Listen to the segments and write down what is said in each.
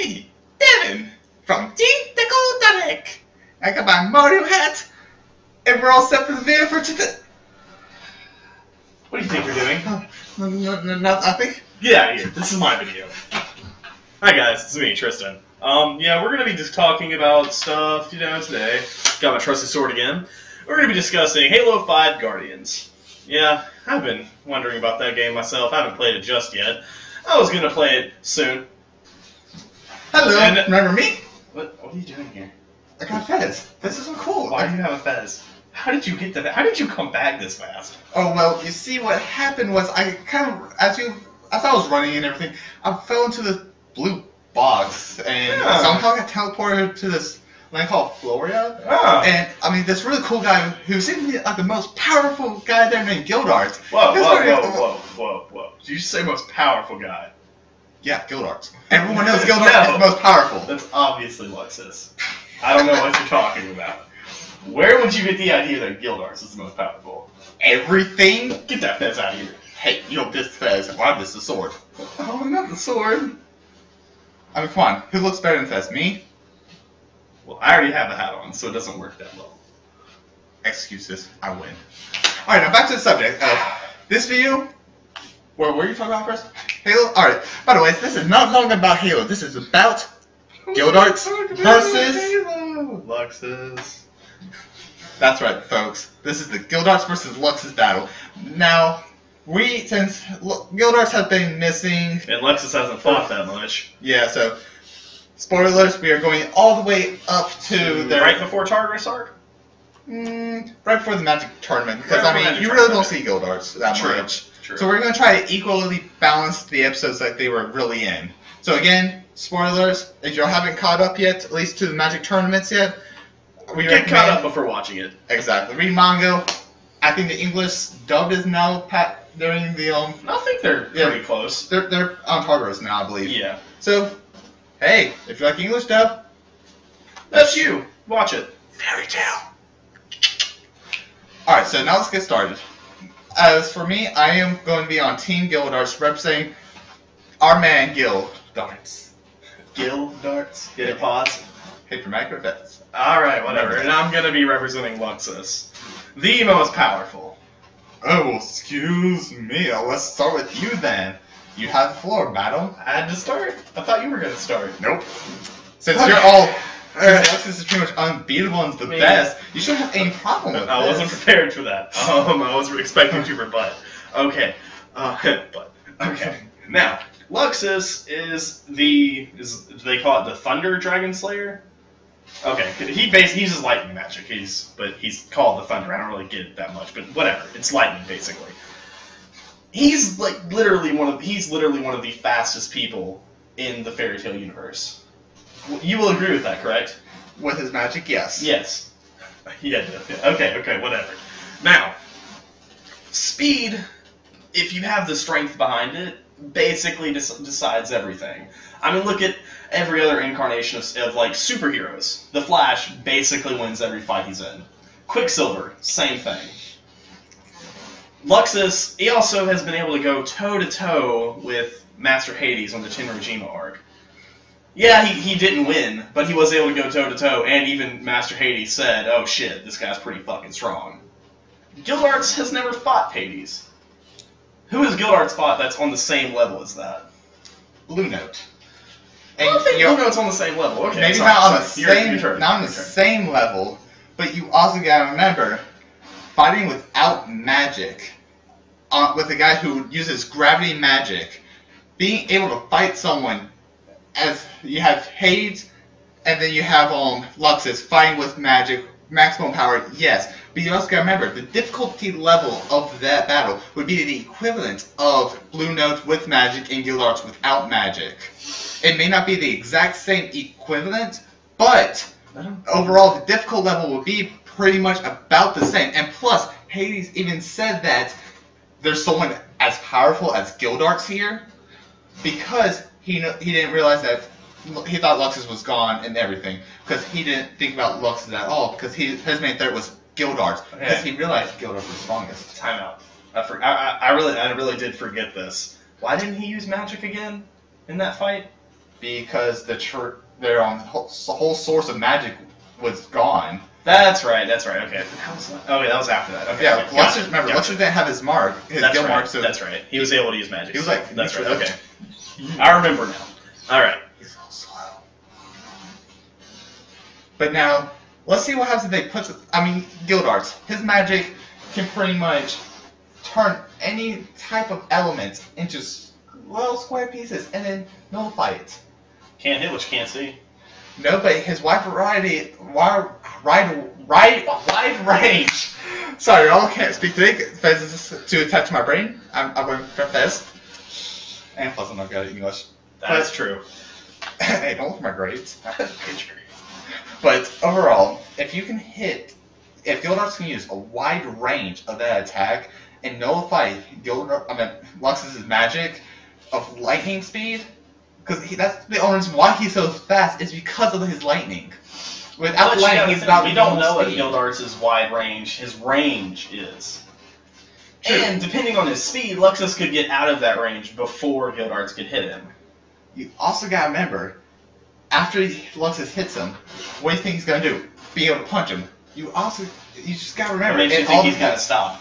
me, Devin, from Team the Gildarts. I got my Mario hat, and we're all set for the video for today. What do you think you're doing? Nothing. Get out of here. This is my video. Hi guys, it's me, Tristan. Yeah, we're gonna be just talking about stuff, today. Got my trusty sword again. We're gonna be discussing Halo 5 Guardians. Yeah, I've been wondering about that game myself. I haven't played it just yet. I was gonna play it soon. Hello, remember me? What are you doing here? I got a fez. This is so cool. Why do you have a fez? How did you get to that? How did you come back this fast? Oh, well, you see, what happened was I kind of, as I was running and everything, I fell into the blue box, and somehow got teleported to this land called Floria. Oh. And, I mean, this really cool guy who seemed to be like the most powerful guy there named Gildarts. Whoa. Did you say most powerful guy? Yeah, Gildarts. Everyone knows Gildarts is the most powerful. That's obviously Laxus. I don't know what you're talking about. Where would you get the idea that Gildarts is the most powerful? Everything? Get that fez out of here. Hey, you don't diss the fez. Why diss the sword? Oh, not the sword. I mean, come on. Who looks better than Fez? Me? Well, I already have the hat on, so it doesn't work that well. Excuses. I win. Alright, now back to the subject. This video... What were you talking about first? Halo? Alright. By the way, this is not long about Halo. This is about Gildarts versus... Laxus. That's right, folks. This is the Gildarts versus Laxus battle. Now... since Gildarts have been missing... And Laxus hasn't fought that much. Yeah, so... Spoilers, we are going all the way up to their... Right before Tartarus arc? Right before the Magic Tournament, because, I mean, you really don't see Gildarts that much. True. So we're going to try to equally balance the episodes that they were really in. So again, spoilers, if you haven't caught up yet, at least to the Magic Tournaments yet, we get caught up before watching it. Exactly. Read manga. I think the English dub is now during the I think they're pretty close. They're on Tartarus now, I believe. Yeah. So, hey, if you like English dub, that's you. Watch it. Fairy tale. Alright, so now let's get started. As for me, I am going to be on Team Gildarts, representing our man Gildarts. Gildarts? Get a pause? Hey, dramatic effects. Alright, whatever. And I'm going to be representing Laxus. The most powerful. Oh, excuse me. Let's start with you then. You have the floor, madam. I had to start? I thought you were going to start. Nope. Since you're all... Laxus is pretty much unbeatable and the best, you shouldn't have any problem with I wasn't prepared for that. I was expecting to rebut. Okay. Okay. Now, Laxus is do they call it the Thunder Dragon Slayer? Okay, he's just lightning magic. But he's called the Thunder. I don't really get it that much, but whatever. It's lightning basically. He's literally one of the fastest people in the fairy tale universe. You will agree with that, correct? With his magic, yes. Yes. Yeah. Okay, whatever. Now, speed, if you have the strength behind it, basically decides everything. I mean, look at every other incarnation of superheroes. The Flash basically wins every fight he's in. Quicksilver, same thing. Laxus, he also has been able to go toe-to-toe with Master Hades on the Tenrojima arc. Yeah, he didn't win, but he was able to go toe-to-toe, and even Master Hades said, oh shit, this guy's pretty fucking strong. Gildarts has never fought Hades. Who has Gildarts fought that's on the same level as that? Blue Note. I don't think Blue Note's on the same level. Okay, maybe not on the same level, but you also gotta remember, fighting without magic, with a guy who uses gravity magic, being able to fight someone, as you have Hades, and then you have Laxus fighting with magic, maximum power, yes. But you also gotta remember, the difficulty level of that battle would be the equivalent of Blue Note with magic and Gildarts without magic. It may not be the exact same equivalent, but overall the difficult level would be pretty much about the same. And plus, Hades even said that there's someone as powerful as Gildarts here, because he didn't realize that he thought Laxus was gone and everything, because he didn't think about Laxus at all, because his main threat was Gildarts, because he realized Gildarts was strongest. Time out. I really did forget this. Why didn't he use magic again in that fight? because their whole source of magic was gone. That's right. Okay. Okay, that was after that. Okay. Yeah, okay. Laxus, remember, Laxus didn't have his mark, his guild mark, so... That's right. He was able to use magic. He was like... That's right, okay. I remember now. Alright. He's so slow. But now, let's see what happens if they put... Gildarts. His magic can pretty much turn any type of element into little square pieces and then nullify it. Can't hit what you can't see. No, but his wide range. Sorry, I can't speak today because this is too attached to my brain. I'm going for fast. And plus, I'm not good at English. That's true. Hey, don't look at my grades. But overall, if Gildarts can use a wide range of that attack and nullify Luxus's magic of lightning speed, because that's the only reason why he's so fast is because of his lightning. Without lightning, he's about we don't know what speed. Gildarts' wide range, his range is. True. And depending on his speed, Luxus could get out of that range before Gildarts could hit him. You also gotta remember, after Luxus hits him, what do you think he's gonna do? Be able to punch him. You just gotta remember. What makes you think he's gonna stop?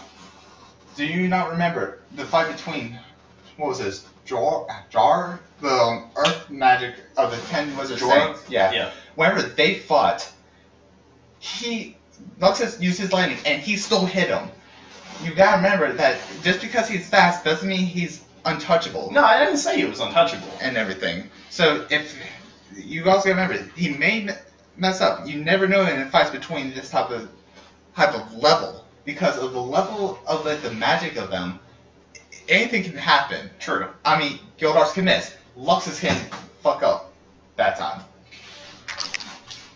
Do you not remember the fight between, what was this, Jar? The earth magic of the 10 Wizard Saints? Yeah. Whenever they fought, Luxus used his lightning and he still hit him. You gotta remember that just because he's fast doesn't mean he's untouchable. No, I didn't say he was untouchable. And everything. So if you also gotta remember, he may mess up. You never know in fights between this type of level. Because of the level of the magic of them, anything can happen. True. Gildarts can miss. Luxus can fuck up that time.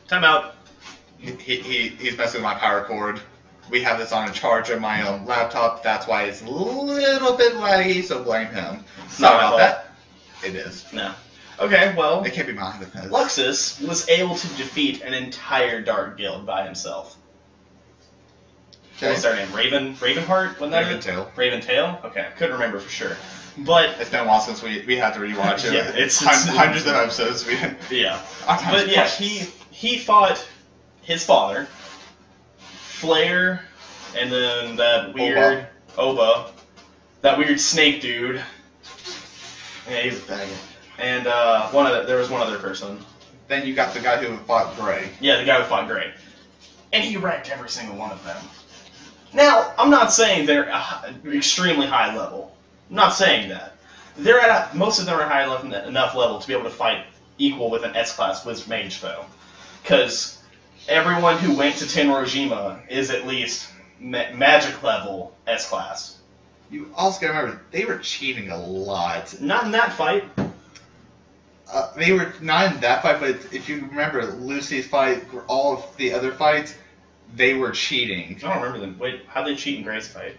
Time out. He's messing with my power cord. We have this on a charge on my laptop. That's why it's a little bit laggy, so blame him. Sorry about that. It is. No. Okay, well... It can't be mine. Because Luxus was able to defeat an entire Dark Guild by himself. Okay. What was their name? Ravenheart? Wasn't that Raventail. Raventail? Okay, I couldn't remember for sure. But it's been a while since we had to rewatch it. Yeah, it's hundreds of episodes. Yeah. But yeah, he fought his father, Flare, and then that weird Oba, that weird snake dude. Yeah, he's a faggot. And there was one other person. Then you got the guy who fought Gray. Yeah, the guy who fought Gray. And he wrecked every single one of them. Now, I'm not saying they're extremely high level. I'm not saying that. Most of them are high enough level to be able to fight equal with an S-Class Wizard Mage, though. Because everyone who went to Tenrojima is at least magic level S-Class. You also gotta remember, they were cheating a lot. Not in that fight. They were not in that fight, but if you remember Lucy's fight, all of the other fights, they were cheating. I don't remember them. Wait, how'd they cheat in Gray's fight?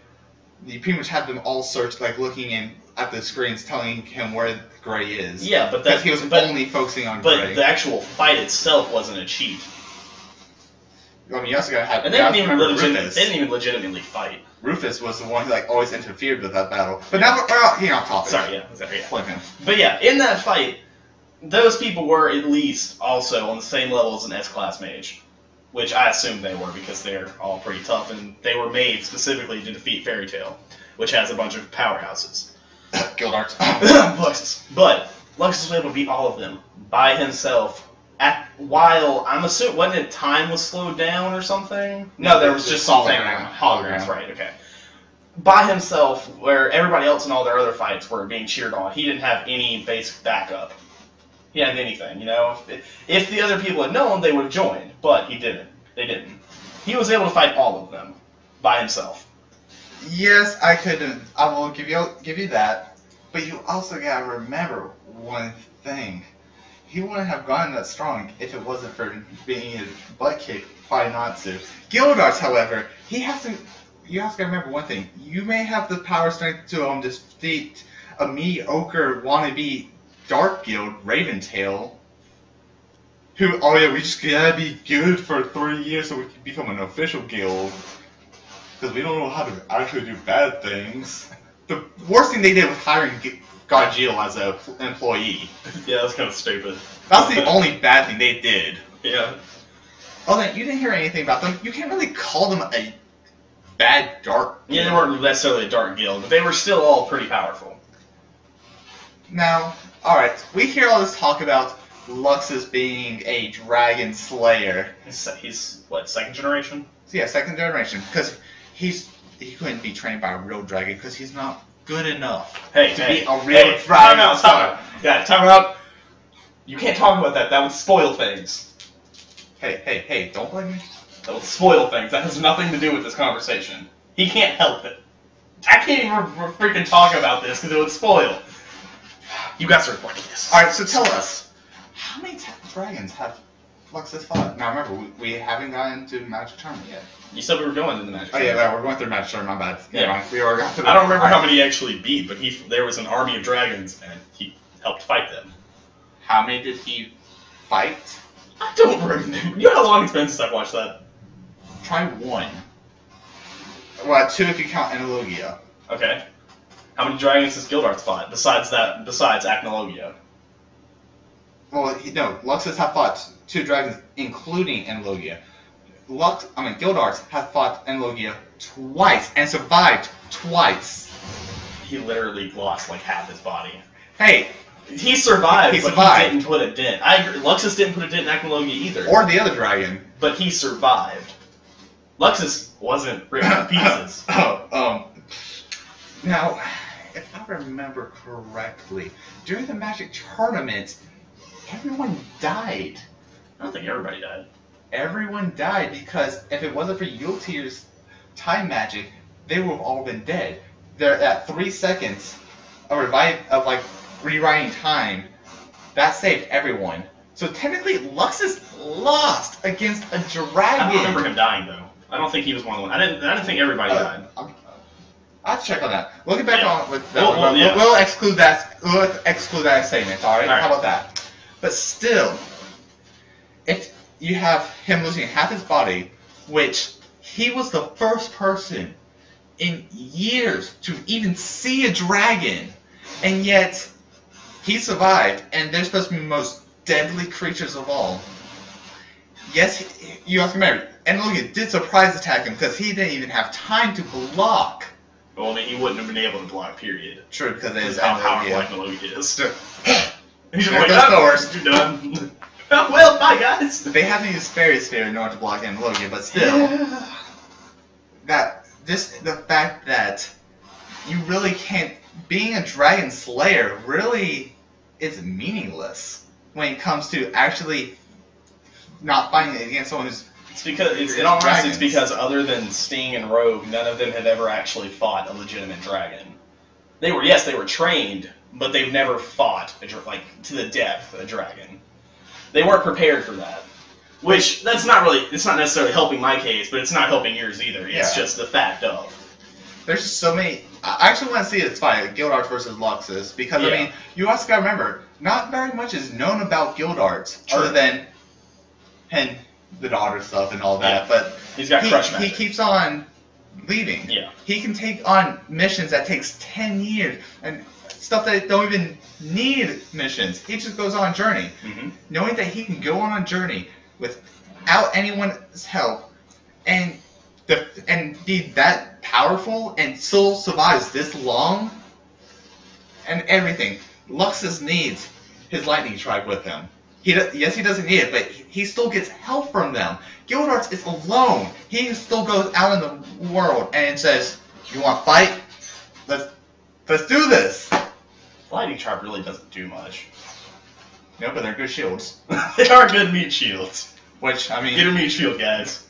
You pretty much had them all search, looking at the screens, telling him where Gray is. Yeah, but he was only focusing on Gray. But the actual fight itself wasn't a cheat. You also gotta have. And they didn't even legitimately fight. Rufus was the one who always interfered with that battle. But now we're off topic. Sorry, yeah. Blame him. But yeah, in that fight, those people were at least also on the same level as an S-Class Mage. Which I assume they were because they're all pretty tough, and they were made specifically to defeat Fairy Tail, which has a bunch of powerhouses. Gildarts. Luxus. But Luxus was able to beat all of them by himself. While I'm assuming, wasn't it time was slowed down or something? No, there was just something. Holograms, right? Okay. By himself, where everybody else in all their other fights were being cheered on, he didn't have any basic backup. He hadn't anything, If the other people had known, they would have joined, but he didn't. They didn't. He was able to fight all of them by himself. Yes, I could. I will give you that. But you also gotta remember one thing. He wouldn't have gotten that strong if it wasn't for being his butt kicked by Natsu. Gildarts, however, you have to remember one thing. You may have the power strength to defeat a mediocre wannabe Dark Guild, Raventail, who, we just gotta be good for 3 years so we can become an official guild. Because we don't know how to actually do bad things. The worst thing they did was hiring got Gil as an employee. Yeah, that's kind of stupid. That's the only bad thing they did. Yeah. Oh, then you didn't hear anything about them. You can't really call them a bad dark. Yeah, they weren't necessarily a dark guild, but they were still all pretty powerful. Now, alright, we hear all this talk about Laxus being a dragon slayer. He's what, second generation? So yeah, second generation, because he couldn't be trained by a real dragon because he's not good enough to be a real dragon. Time out. Yeah, time out. You can't talk about that. That would spoil things. Hey, don't blame me. That would spoil things. That has nothing to do with this conversation. He can't help it. I can't even freaking talk about this because it would spoil. You guys are recording this. Alright, so tell us, how many dragons have Laxus fought? Now remember, we haven't gotten to Magic Tournament yet. You said we were going to the Magic Tournament. Oh yeah, we're going through Magic Tournament, my bad. Yeah. We were going through I don't remember how many he actually beat, but there was an army of dragons, and he helped fight them. How many did he fight? I don't remember. You know how long it's been since I've watched that? Try 1. Well, 2 if you count Analogia. Okay. How many dragons has Gildarts fought besides Acnologia? Well, no, Laxus have fought 2 dragons, including Analogia. Gildarts have fought Analogia twice and survived twice. He literally lost like half his body. Hey, he survived, he but he didn't put a dent. I agree. Luxus didn't put a dent in Acnologia either. Or the other dragon. But he survived. Luxus wasn't ripped to pieces. Now, if I remember correctly, during the Magic Tournament, everyone died. I don't think everybody died. Everyone died because if it wasn't for Yultir's time magic, they would have all been dead. They're at 3 seconds of rewriting time. That saved everyone. So technically, Luxus lost against a dragon. I don't remember him dying though. I don't think he was one of them. I didn't think everybody died. I'll have to check on that. We'll get back on with that. We'll exclude that. We'll exclude that statement. All right. How about that? But still, if you have him losing half his body, which he was the first person in years to even see a dragon, and yet he survived, and they're supposed to be the most deadly creatures of all. Yes, you have to remember, Analogia did surprise attack him because he didn't even have time to block. Well, then he wouldn't have been able to block, period. True, because it is how powerful Analogia is. He's just like, you're done. Well, bye, guys. They have to use Fairy Sphere in order to block Analogia, but still, the fact that you really can't, being a Dragon Slayer really is meaningless when it comes to actually not fighting against someone who's. It's because in all honesty, it's because other than Sting and Rogue, none of them had ever actually fought a legitimate dragon. They were trained, but they've never fought to the depth a dragon. They weren't prepared for that. Which it's not necessarily helping my case, but it's not helping yours either. It's just the fact of. There's so many. I actually want to see this fight, Gildarts versus Laxus, because I mean, you also gotta remember, not very much is known about Gildarts other than the daughter stuff and all that. But he's got crush magic. He keeps on leaving. Yeah. He can take on missions that takes 10 years and stuff that don't even need missions. He just goes on a journey, knowing that he can go on a journey without anyone's help and be that powerful and still survives this long and everything. Laxus needs his lightning strike with him. Yes, he doesn't need it, but he still gets help from them. Gildarts is alone. He still goes out in the world and says, "You want to fight? Let's do this." Lightning Trap really doesn't do much. No, but they're good shields. They are good meat shields. Which, I mean... Get a meat shield, guys.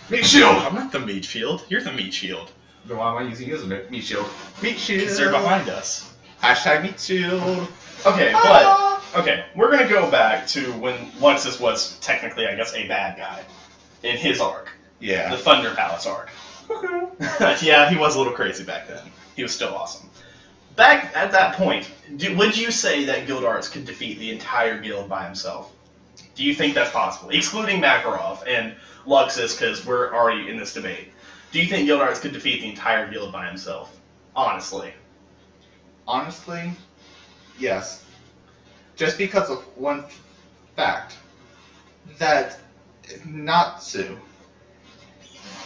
Meat shield! I'm not the meat shield. You're the meat shield. Then why am I using you as a meat shield? Meat shield! Because they're behind us. Hashtag meat shield. Okay, but... Okay, we're gonna go back to when Laxus was technically, I guess, a bad guy. In his arc. Yeah. The Thunder Palace arc. Yeah, he was a little crazy back then. He was still awesome. Back at that point, would you say that Gildarts could defeat the entire guild by himself? Do you think that's possible? Excluding Makarov and Laxus, because we're already in this debate. Do you think Gildarts could defeat the entire guild by himself? Honestly. honestly, yes. Just because of one fact. That Natsu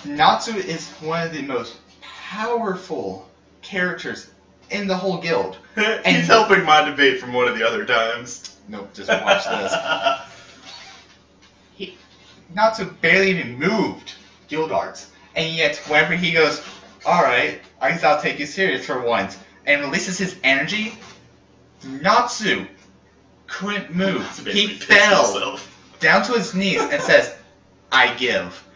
is one of the most powerful characters in the whole guild. He's helping my debate from one of the other times. Nope, just watch this. Natsu barely even moved Gildarts, and yet whenever he goes, alright, I guess I'll take you serious for once, and releases his energy, Natsu couldn't move. He fell down to his knees and says, I give.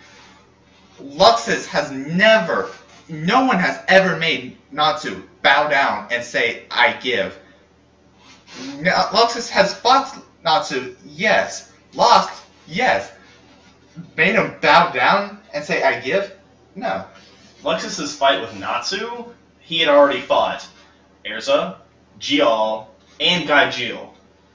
Laxus has never, no one has ever made Natsu bow down and say, I give. Laxus has fought Natsu, yes. Lost, yes. Made him bow down and say, I give? No. Laxus's fight with Natsu, he had already fought Erza, Gial, and Gaijil.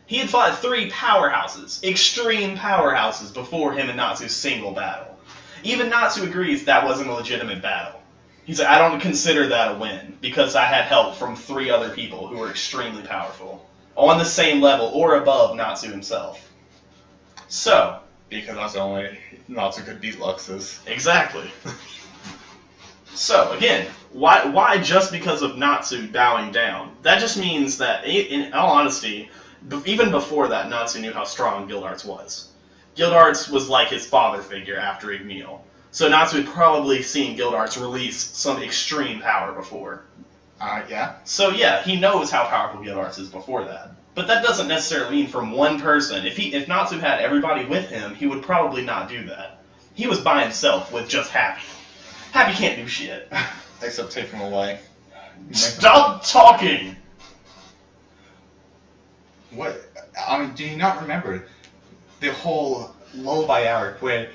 He had fought 3 powerhouses, extreme powerhouses, before him and Natsu's single battle. Even Natsu agrees that wasn't a legitimate battle. He's like, I don't consider that a win, because I had help from 3 other people who were extremely powerful, on the same level or above Natsu himself. So, because that's the only Natsu could beat Laxus. Exactly. So, again, why just because of Natsu bowing down? That just means that, in all honesty, even before that, Natsu knew how strong Gildarts was. Gildarts was like his father figure after Igneal. So Natsu had probably seen Gildarts release some extreme power before. Yeah. So yeah, he knows how powerful Gildarts is before that. But that doesn't necessarily mean from one person. If Natsu had everybody with him, he would probably not do that. He was by himself with just Happy. Happy can't do shit. Except take him away. Stop talking! What? I mean, do you not remember the whole lullaby hour when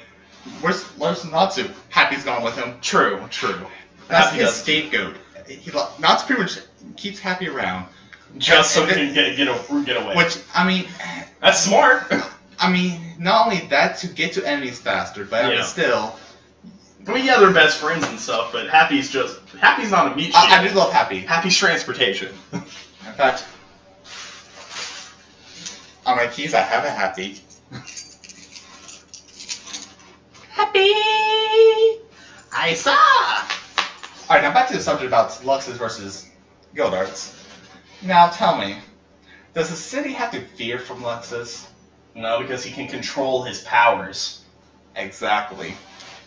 where's Natsu? Happy's gone with him. True. That's his scapegoat. Natsu pretty much keeps Happy around. Just so he can get away. Which, I mean... That's smart! I mean, not only that, to get to enemies faster, but I mean, still... I mean, yeah, they're best friends and stuff, but Happy's not a meat shield. I do love Happy. Happy's transportation. In fact, on my keys I have a Happy. Happy! I saw! Alright, now back to the subject about Laxus versus Gildarts. Now tell me, does the city have to fear from Laxus? No, because he can control his powers. Exactly.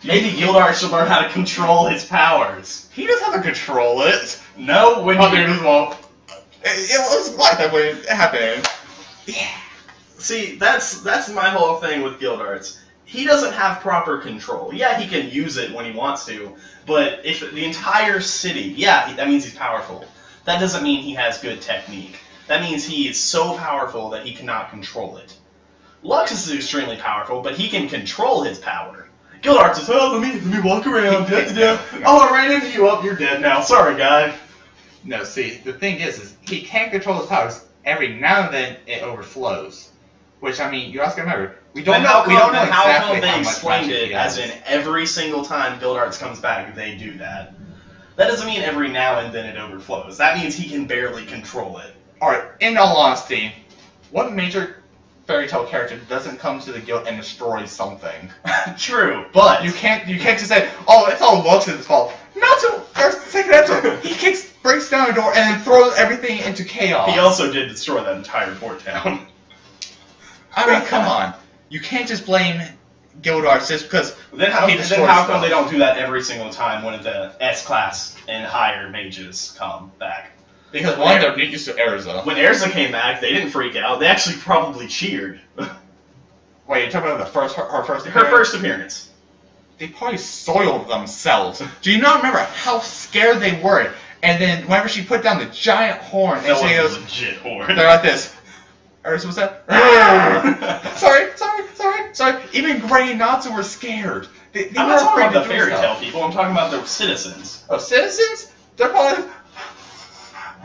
Maybe Gildarts should learn how to control his powers. He doesn't have to control it. No, when It was like that when it happened. Yeah. See, that's my whole thing with Gildarts. He doesn't have proper control. Yeah, he can use it when he wants to, but if the entire city, that means he's powerful. That doesn't mean he has good technique. That means he is so powerful that he cannot control it. Laxus is extremely powerful, but he can control his power. Gildarts is, let me walk around. Oh, I ran into you. Oh, you're dead now. Sorry, guy. No, see, the thing is he can control his powers. Every now and then it overflows. Which, I mean, you also gotta remember, we don't know exactly how they how much explained magic it, he has. as in every single time Gildarts comes back, they do that. That doesn't mean every now and then it overflows. That means he can barely control it. Alright, in all honesty, what major fairy tale character doesn't come to the guild and destroy something? True, but you can't just say, oh, it's all Laxus' fault. Natsu, there's the second episode. He breaks down a door and then throws everything into chaos. He also did destroy that entire port town. I mean, come on. You can't just blame Gildarts just because Then how come they don't do that every single time when the S-class and higher mages come back? Because one, they're used to Erza. When Erza came back, they didn't freak out. They actually probably cheered. Wait, you're talking about her first appearance? Her first appearance. They probably soiled themselves. Do you not remember how scared they were? And then whenever she put down the giant horn, and she goes, legit horn. They're like this. Erza, what's that? sorry. Even Gray and Natsu were scared. They I'm were not talking afraid about to the do fairy tale stuff. people. I'm talking about the citizens. Oh, citizens? They're probably.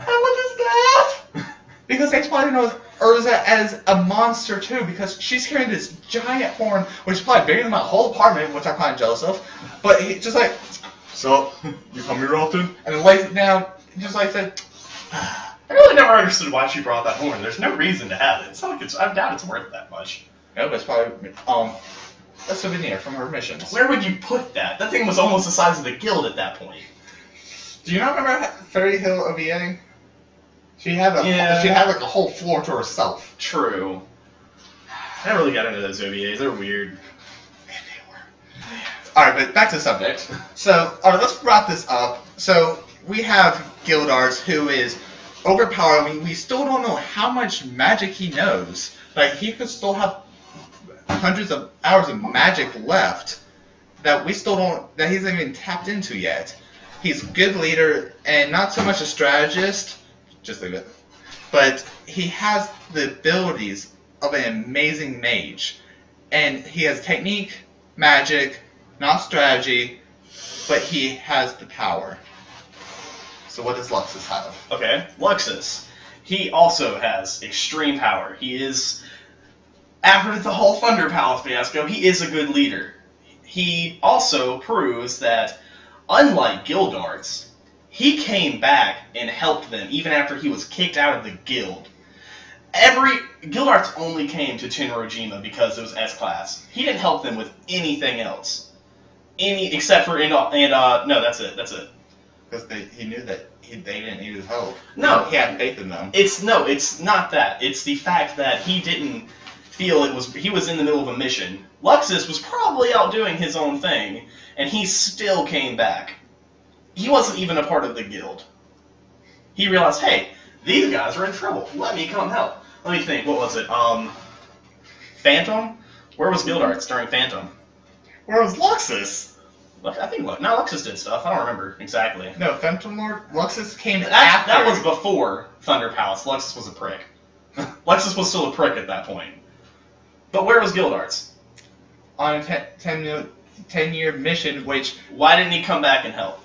What is that? Because they probably know Erza as a monster too, because she's carrying this giant horn, which is probably bigger than my whole apartment, which I'm kind of jealous of. But he just like, so you come here often, and then lays it down, just like said, I really never understood why she brought that horn. There's no reason to have it. It's not like I doubt it's worth that much. No, but it's probably a souvenir from her missions. Where would you put that? That thing was almost the size of the guild at that point. Do you not remember Fairy Hill OVA? She had like a whole floor to herself. True. I never really got into those OVAs. They're weird. Alright, but back to the subject. So, alright, let's wrap this up. So, we have Gildarts, who is overpowered. I mean, we still don't know how much magic he knows. Like, he could still have hundreds of hours of magic left that we still don't, that he's not even tapped into yet. He's a good leader and not so much a strategist, just leave it. But he has the abilities of an amazing mage. And he has technique, magic, not strategy, but he has the power. So what does Laxus have? Okay, Laxus. He also has extreme power. He is, after the whole Thunder Palace fiasco, he is a good leader. He also proves that, unlike Gildarts, he came back and helped them even after he was kicked out of the guild. Gildarts only came to Tenrojima because it was S-Class. He didn't help them with anything else. Except for, no, that's it. Because he knew that they didn't need his help. No. He had faith in them. It's not that. It's the fact that he didn't feel he was in the middle of a mission. Laxus was probably out doing his own thing, and he still came back. He wasn't even a part of the guild. He realized, hey, these guys are in trouble. Let me come help. Let me think. What was it? Phantom? Where was Gildarts during Phantom? Where was Laxus? I think Laxus did stuff. I don't remember exactly. No, Phantom Lord. Laxus came after. That was before Thunder Palace. Laxus was a prick. Laxus was still a prick at that point. But where was Gildarts? On a 10-year mission, which... Why didn't he come back and help?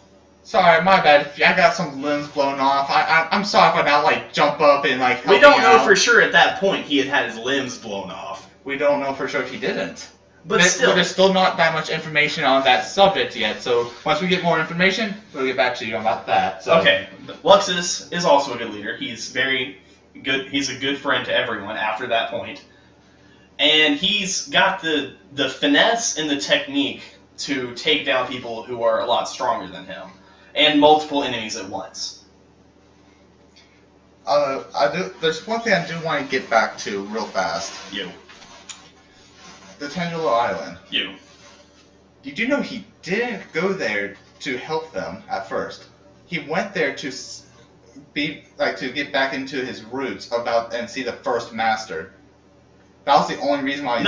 Sorry, my bad. I got some limbs blown off. I'm sorry if I now, like, jump up and, like, help We don't know out. for sure at that point he had his limbs blown off. We don't know for sure if he didn't. But still. There's still not that much information on that subject yet, so once we get more information, we'll get back to you about that. So. Okay, Laxus is also a good leader. He's very good. He's a good friend to everyone after that point. And he's got the finesse and the technique to take down people who are a lot stronger than him. And multiple enemies at once. There's one thing I do want to get back to real fast. You. The Tendril Island. You. Did you know he didn't go there to help them at first? He went there to get back into his roots and see the first master. That was the only reason why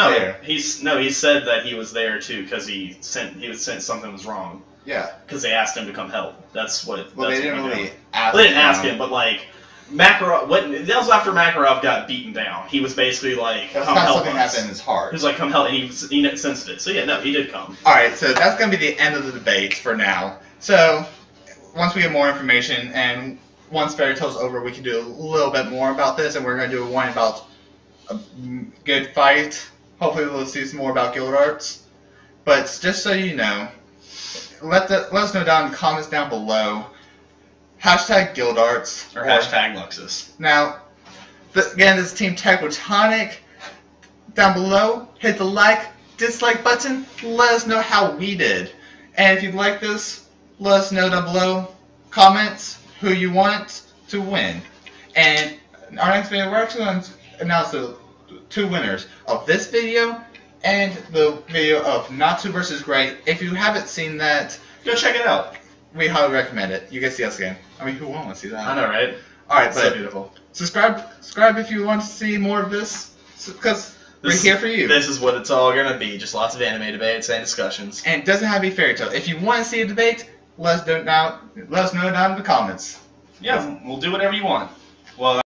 he's there. He said that he was there too because he was sent something was wrong. Yeah. Because they asked him to come help. That's what. Well, that's they didn't what really ask. They didn't ask him, but like Makarov. That was after Makarov got beaten down. He was basically like, "Come help us." Something happened in his heart. He was like, "Come help," and he sensed it. So yeah, no, he did come. All right, so that's gonna be the end of the debate for now. So once we get more information and once Fairy Tale's over, we can do a little bit more about this, and we're gonna do one about a good fight. Hopefully, we'll see some more about Gildarts. But just so you know. Let us know down in the comments down below. Hashtag Gildarts. Or hashtag Laxus. Now, again, this is Team Techrotonic. Down below, hit the like, dislike button. Let us know how we did. And if you like this, let us know down below. Comments who you want to win. And our next video, we're actually going to announce the 2 winners of this video and the video of Natsu vs. Gray. If you haven't seen that, go check it out. We highly recommend it. You guys see us again. I mean, who won't want to see that? I know, right? Alright, but so beautiful. Subscribe if you want to see more of this, because we're here for you. This is what it's all going to be. Just lots of anime debates and discussions. And it doesn't have to be Fairy Tale. If you want to see a debate, let us know down in the comments. Yeah, we'll do whatever you want. Well.